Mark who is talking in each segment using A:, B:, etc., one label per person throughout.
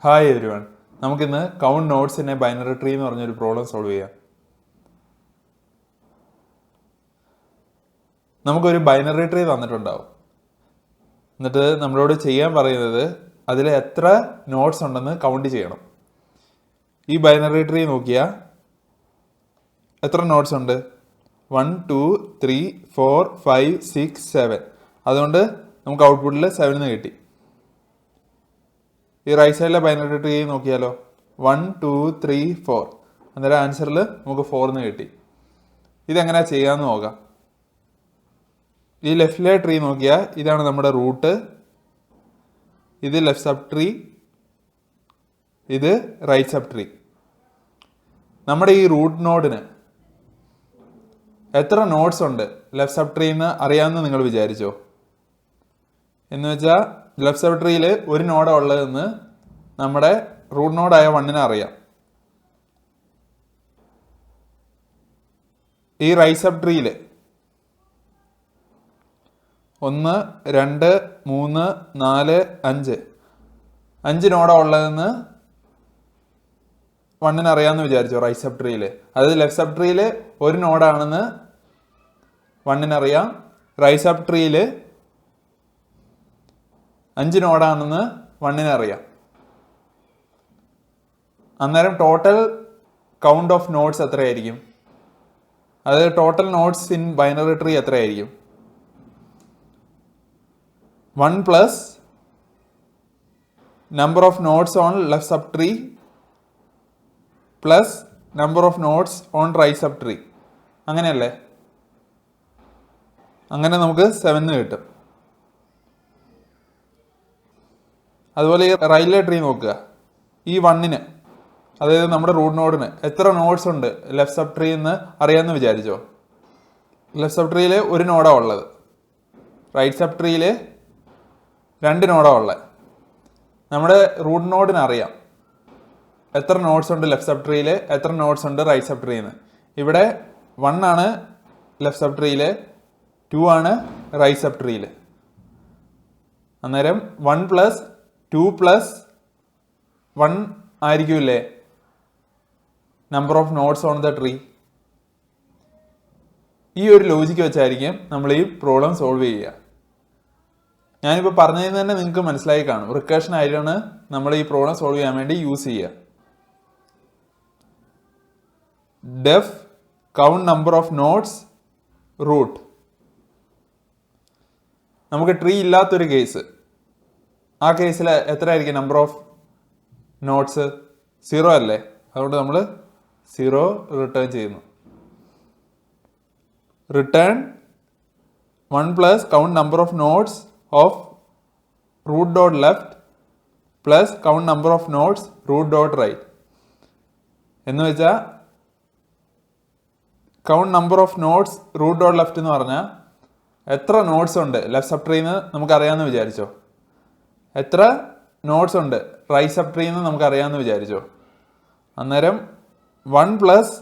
A: Hi everyone, നമുക്കിന്ന് count notes in A binary tree എന്ന് പറഞ്ഞൊരു പ്രോബ്ലം സോൾവ് ചെയ്യാം. നമുക്കൊരു ബൈനറി ട്രീ തന്നിട്ടുണ്ടാവും. എന്നിട്ട് നമ്മളോട് ചെയ്യാൻ പറയുന്നത് അതിൽ എത്ര നോട്ട്സ് ഉണ്ടെന്ന് കൗണ്ട് ചെയ്യണം. ഈ ബൈനറി ട്രീ നോക്കിയാൽ എത്ര നോട്ട്സ് ഉണ്ട്? 1 2 3 4 5 6 7. അതുകൊണ്ട് നമുക്ക് ഔട്ട്പുട്ടിൽ 7 കിട്ടി. ഈ റൈറ്റ് സൈഡിലെ ബൈനറി ട്രീ നോക്കിയാലോ, 1 2 3 4. അന്നേരം ആൻസറിൽ നമുക്ക് 4 കിട്ടി. ഇതെങ്ങനെയാ ചെയ്യാമെന്ന് നോക്കാം. ഈ ലെഫ്റ്റിലെ ട്രീ നോക്കിയാൽ ഇതാണ് നമ്മുടെ റൂട്ട്, ഇത് ലെഫ്റ്റ് സബ് ട്രീ, ഇത് റൈറ്റ് സബ് ട്രീ. നമ്മുടെ ഈ റൂട്ട് നോഡിന് എത്ര നോട്ട്സ് ഉണ്ട് ലെഫ്റ്റ് സബ് ട്രീന്ന് അറിയാമെന്ന് നിങ്ങൾ വിചാരിച്ചോ? എന്ന് വെച്ചാൽ ലെഫ്റ്റ് സബ് ട്രീയിൽ ഒരു നോഡാണ് ഉള്ളതെന്ന് നമ്മുടെ റൂട്ട് നോഡായ 1 അറിയാം. ഈ റൈറ്റ് സബ് ട്രീയിൽ 1 2 3 4 5 നോഡാണ് ഉള്ളതെന്ന് 1 അറിയാമെന്ന് വിചാരിച്ചോ റൈറ്റ് സബ് ട്രീയിൽ. അതായത് ലെഫ്റ്റ് സബ് ട്രീയിൽ ഒരു നോഡാണെന്ന് 1 അറിയാം, റൈറ്റ് സബ് ട്രീയിൽ 5 നോഡാണെന്ന് 1 അറിയാം. അന്നേരം ടോട്ടൽ കൗണ്ട് ഓഫ് നോട്ട്സ് എത്രയായിരിക്കും? അതായത് total nodes in binary tree എത്രയായിരിക്കും? 1 plus number of nodes on left sub tree plus number of nodes on right sub tree. അങ്ങനെയല്ലേ? അങ്ങനെ നമുക്ക് 7 കിട്ടും. അതുപോലെ ഈ റൈറ്റിലെ ട്രീ നോക്കുക. ഈ 1 അതായത് നമ്മുടെ റൂട്ട് നോഡിന് എത്ര നോട്ട്സ് ഉണ്ട് ലെഫ്റ്റ് സബ് ട്രീ എന്ന് അറിയാമെന്ന് വിചാരിച്ചോ? ലെഫ്റ്റ് സബ് ട്രീയിൽ ഒരു നോഡാണ് ഉള്ളത്, റൈറ്റ് സബ് ട്രീയിൽ 2 നോഡാണ് ഉള്ളത്. നമ്മുടെ റൂട്ട് നോഡിന് അറിയാം എത്ര നോട്ട്സ് ഉണ്ട് ലെഫ്റ്റ് സബ് ട്രീയിൽ, എത്ര നോട്ട്സ് ഉണ്ട് റൈറ്റ് സബ് ട്രീന്ന്. ഇവിടെ 1 ആണ് ലെഫ്റ്റ് സബ് ട്രീയിൽ, 2 ആണ് റൈറ്റ് സബ് ട്രീയിൽ. അന്നേരം 1 പ്ലസ് 2 പ്ലസ് 1 ആയിരിക്കുമല്ലേ number of nodes on the tree. ഈ ഒരു ലോജിക്ക് വെച്ചായിരിക്കും നമ്മൾ ഈ പ്രോബ്ലം സോൾവ് ചെയ്യുക. ഞാനിപ്പോൾ പറഞ്ഞതിന് തന്നെ നിങ്ങൾക്ക് മനസ്സിലായി കാണും. റിക്കർഷൻ ആയിട്ടാണ് നമ്മൾ ഈ പ്രോബ്ലം സോൾവ് ചെയ്യാൻ വേണ്ടി യൂസ് ചെയ്യുക. Def count number of nodes root. നമുക്ക് ട്രീ ഇല്ലാത്തൊരു കേസ്, ആ കേസിൽ എത്ര ആയിരിക്കും നമ്പർ ഓഫ് നോട്ട്സ്? 0 അല്ലേ? അതുകൊണ്ട് നമ്മൾ 0 റിട്ടേൺ ചെയ്യുന്നു. Return 1 plus count number of nodes of root dot left plus count number of nodes root dot right. എന്ന് വെച്ചാൽ count number of nodes root dot left എന്ന് പറഞ്ഞാൽ എത്ര നോട്ട്സ് ഉണ്ട് ലെഫ്റ്റ് സബ് ട്രീന്ന് നമുക്കറിയാമെന്ന് വിചാരിച്ചോ? എത്ര നോട്ട്സ് ഉണ്ട് റൈറ്റ് സബ് ട്രീന്ന് നമുക്കറിയാമെന്ന് വിചാരിച്ചോ? അന്നേരം 1 plus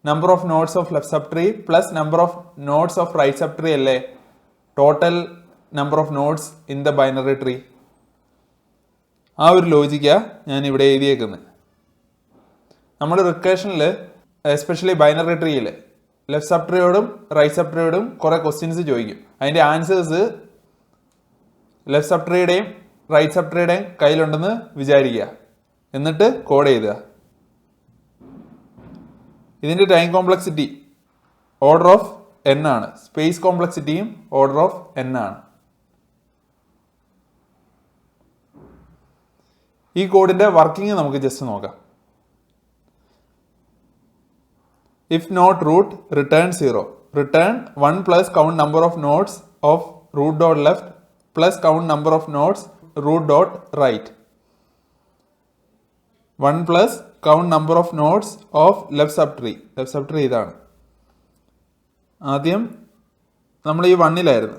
A: number of nodes of left sub tree plus number of nodes of right sub tree അല്ലേ total number of nodes in the binary tree. ആ ഒരു ലോജിക്കാണ് ഞാൻ ഇവിടെ എഴുതിയേക്കുന്നത്. നമ്മൾ റിക്കേഷനിൽ എസ്പെഷ്യലി ബൈനറി ട്രീയിൽ ലെഫ്റ്റ് സബ് ട്രീയോടും റൈറ്റ് സബ് ട്രീയോടും കുറേ ക്വസ്റ്റ്യൻസ് ചോദിക്കും. അതിൻ്റെ ആൻസേഴ്സ് ലെഫ്റ്റ് സബ് ട്രീയുടെയും റൈറ്റ് സബ് ട്രീയുടെയും കയ്യിലുണ്ടെന്ന് വിചാരിക്കുക, എന്നിട്ട് കോഡ് എഴുതുക. ഇതിൻ്റെ time complexity order of n ആണ്, സ്പേസ് കോംപ്ലക്സിറ്റിയും ഓർഡർ ഓഫ് n ആണ്. ഈ കോഡിന്റെ വർക്കിംഗ് നമുക്ക് ജസ്റ്റ് നോക്കാം. If not root return 0. Return 1 plus count number of nodes of root dot left plus count number of nodes root dot right. 1 plus count number of nodes of left sub tree. Left sub tree ഇതാണ്. ആദ്യം നമ്മൾ ഈ 1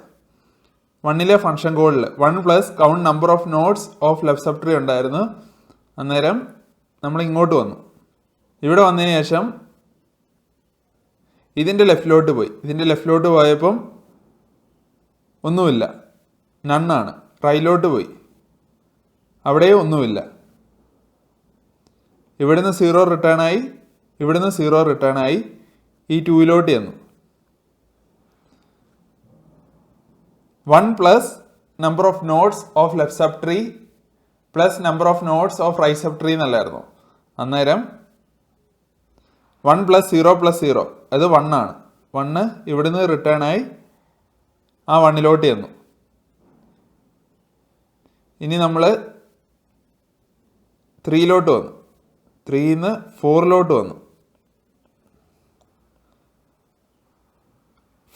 A: 1 function കോഡിൽ 1 plus count number of nodes of left sub tree ഉണ്ടായിരുന്നു. അന്നേരം നമ്മൾ ഇങ്ങോട്ട് വന്നു. ഇവിടെ വന്നതിന് ശേഷം ഇതിൻ്റെ ലെഫ്റ്റിലോട്ട് പോയപ്പം ഒന്നുമില്ല, നണ്ണാണ്. റൈറ്റിലോട്ട് പോയി, അവിടെയും ഒന്നുമില്ല. ഇവിടുന്ന് 0 റിട്ടേൺ ആയി, ഇവിടുന്ന് 0 റിട്ടേൺ ആയി, ഈ 2 ചെന്നു. 1 plus number of nodes of left sub tree plus number of nodes of right sub tree എന്നല്ലായിരുന്നു. അന്നേരം 1 പ്ലസ് 0 പ്ലസ് 0 അത് 1 ആണ്. 1 ഇവിടുന്ന് റിട്ടേൺ ആയി ആ 1 ചെന്നു. ഇനി നമ്മൾ 3 വന്നു, 3ന്ന് 4 വന്നു.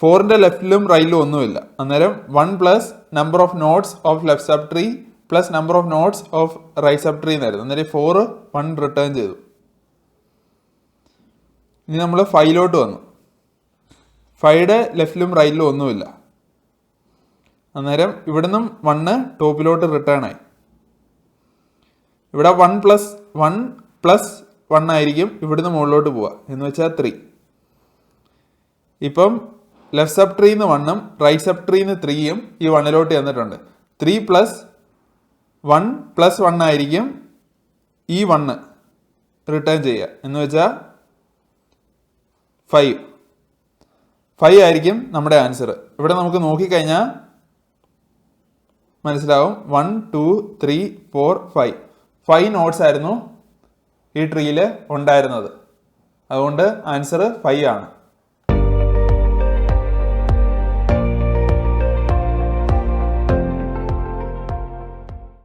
A: 4ന്റെ ലെഫ്റ്റിലും റൈറ്റിലും ഒന്നുമില്ല. അന്നേരം 1 plus number of nodes of left sub tree plus number of nodes of right sub tree എന്നായിരുന്നു. അന്നേരം 4 1 റിട്ടേൺ ചെയ്തു. ഇനി നമ്മൾ 5 വന്നു. 5യുടെ ലെഫ്റ്റിലും റൈറ്റിലും ഒന്നുമില്ല. അന്നേരം ഇവിടുന്നും 1 ടോപ്പിലോട്ട് റിട്ടേൺ ആയി. ഇവിടെ 1 പ്ലസ് 1 ആയിരിക്കും ഇവിടുന്ന് മുകളിലോട്ട് പോവുക, എന്ന് വെച്ചാൽ 3. ഇപ്പം ലെഫ്റ്റ് സബ് ട്രീന്ന് 1ഉം റൈറ്റ് സബ് ട്രീന്ന് 3യും ഈ 1 ചെന്നിട്ടുണ്ട്. 3 പ്ലസ് 1 ആയിരിക്കും ഈ 1 റിട്ടേൺ ചെയ്യുക, എന്ന് വെച്ചാൽ 5 ആയിരിക്കും നമ്മുടെ ആൻസർ. ഇവിടെ നമുക്ക് നോക്കിക്കഴിഞ്ഞാൽ മനസ്സിലാവും 1 2 3 4 5 നോട്ട്സ് ആയിരുന്നു ഈ ട്രീയിൽ ഉണ്ടായിരുന്നത്. അതുകൊണ്ട് ആൻസർ 5 ആണ്.